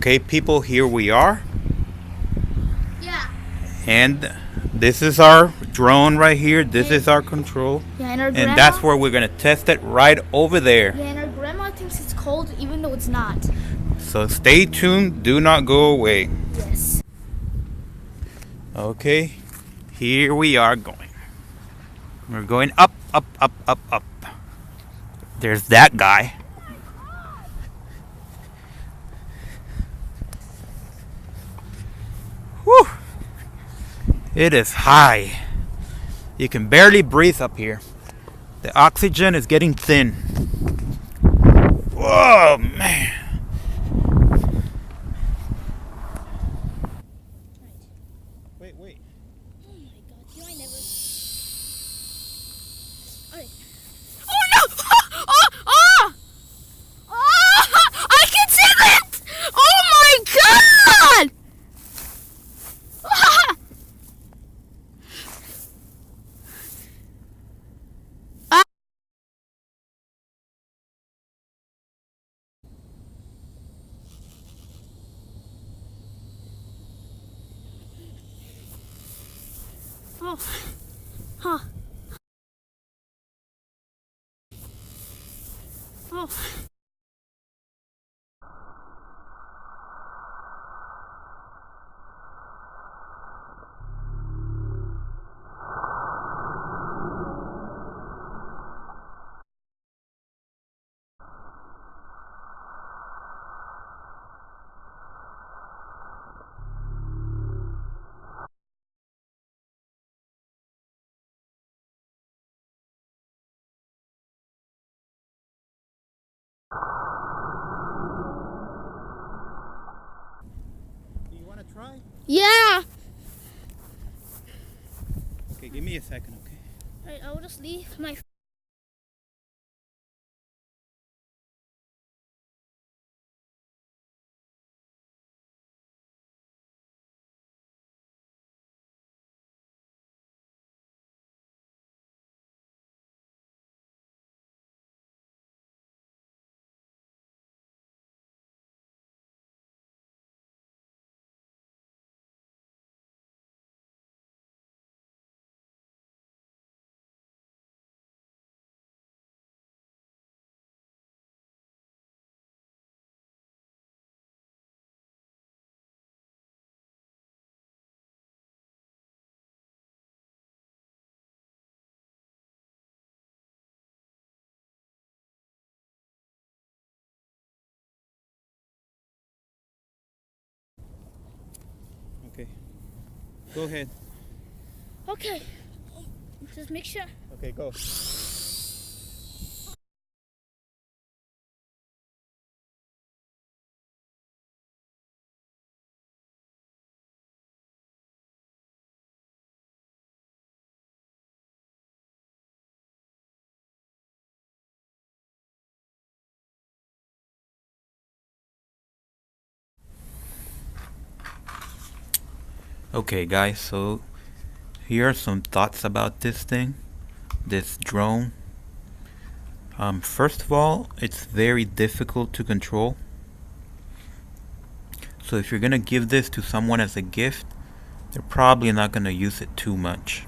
Okay, people, here we are. Yeah. And this is our drone right here. This is our control. Yeah, and our And grandma, that's where we're going to test it right over there. Yeah, and our grandma thinks it's cold even though it's not. So stay tuned. Do not go away. Yes. Okay, here we are going. We're going up, up, up, up, up. There's that guy. Whew. It is high. You can barely breathe up here. The oxygen is getting thin. Whoa, man. Wait. Oh my god, I never. Alright. Oh no! Oh! I can see it! Oh my god! Oh. Huh. Oh. Do you want to try? Yeah. Okay, give me a second, okay? Alright, I will just leave my. Okay. Go ahead. Okay. Just make sure. Okay, go. Okay, guys, so here are some thoughts about this thing, this drone. First of all, it's very difficult to control. So if you're gonna give this to someone as a gift, they're probably not gonna use it too much.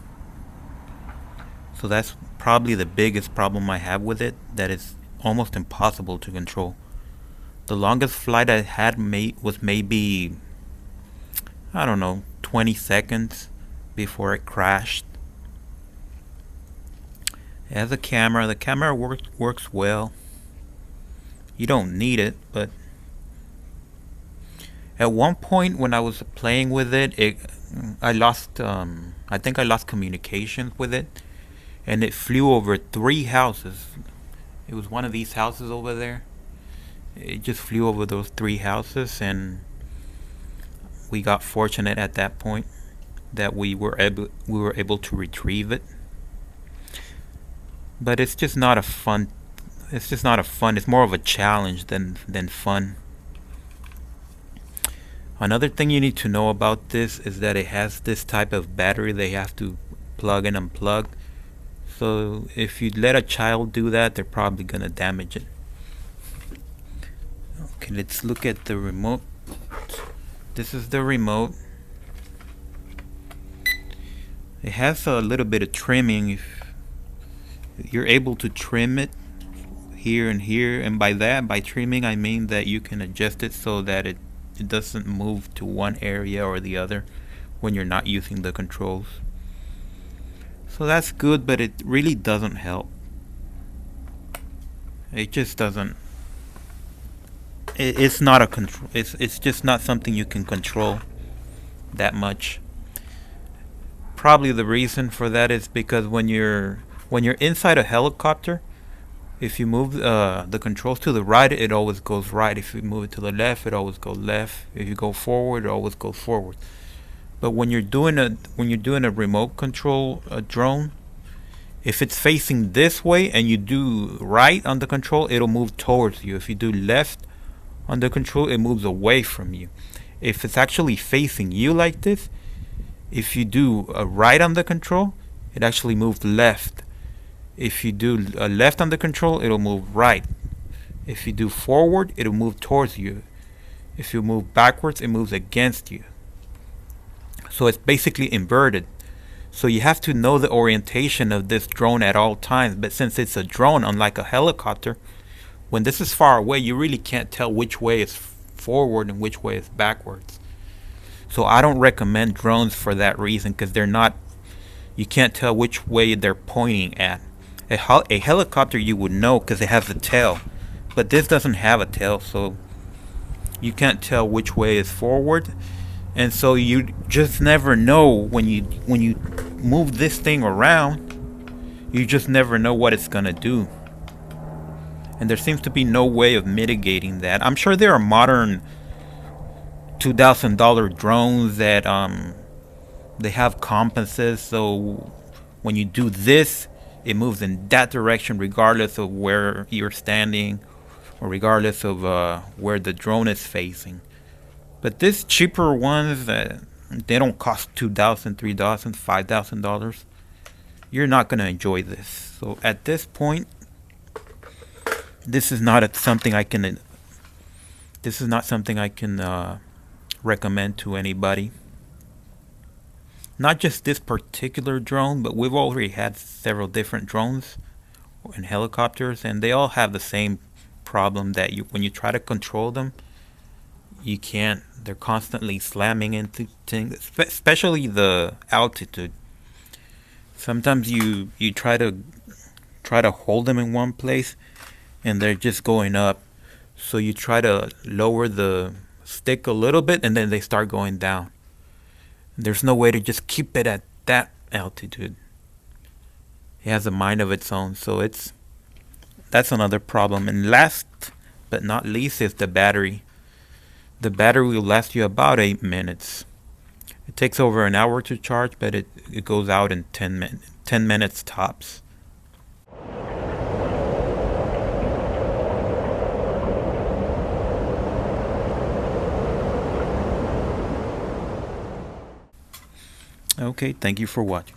So that's probably the biggest problem I have with it, that it's almost impossible to control. The longest flight I had was maybe, I don't know, 20 seconds before it crashed. It has a camera. The camera works well. You don't need it, but at one point when I was playing with it, I think I lost communication with it, and it flew over 3 houses. It was one of these houses over there. It just flew over those 3 houses, and we got fortunate at that point that we were able to retrieve it. But it's just not a fun. It's more of a challenge than fun. Another thing you need to know about this is that it has this type of battery they have to plug and unplug. So if you let a child do that, they're probably gonna damage it. Okay, let's look at the remote. This is the remote. It has a little bit of trimming. If you're able to trim it here and here, and by trimming, I mean that you can adjust it so that it doesn't move to one area or the other when you're not using the controls. So that's good, but it really doesn't help. It just doesn't. It's not a control. It's just not something you can control that much. Probably the reason for that is because when you're inside a helicopter, if you move the controls to the right, it always goes right. If you move it to the left, it always goes left. If you go forward, it always goes forward. But when you're doing a remote control drone, if it's facing this way and you do right on the control, it'll move towards you. If you do left on the control, it moves away from you. If it's actually facing you like this, if you do a right on the control, it actually moves left. If you do a left on the control, it'll move right. If you do forward, it'll move towards you. If you move backwards, it moves against you. So it's basically inverted. So you have to know the orientation of this drone at all times. But since it's a drone, unlike a helicopter, when this is far away, you really can't tell which way is forward and which way is backwards. So I don't recommend drones for that reason, because you can't tell which way they're pointing at. A helicopter you would know because it has a tail, but this doesn't have a tail, so you can't tell which way is forward, and so you just never know when you move this thing around. You just never know what it's gonna do, and there seems to be no way of mitigating that. I'm sure there are modern $2,000 drones that they have compasses, so when you do this, it moves in that direction regardless of where you're standing or regardless of where the drone is facing. But these cheaper ones, they don't cost $2,000, $3,000, $5,000. You're not going to enjoy this. So at this point, this is not something I can recommend to anybody. Not just this particular drone, but we've already had several different drones and helicopters, and they all have the same problem that when you try to control them, you can't. They're constantly slamming into things, especially the altitude. Sometimes you try to hold them in one place, and they're just going up. So you try to lower the stick a little bit, and then they start going down. There's no way to just keep it at that altitude. It has a mind of its own, so that's another problem. And last but not least is the battery. The battery will last you about 8 minutes. It takes over an hour to charge, but it goes out in 10 minutes tops. Okay, thank you for watching.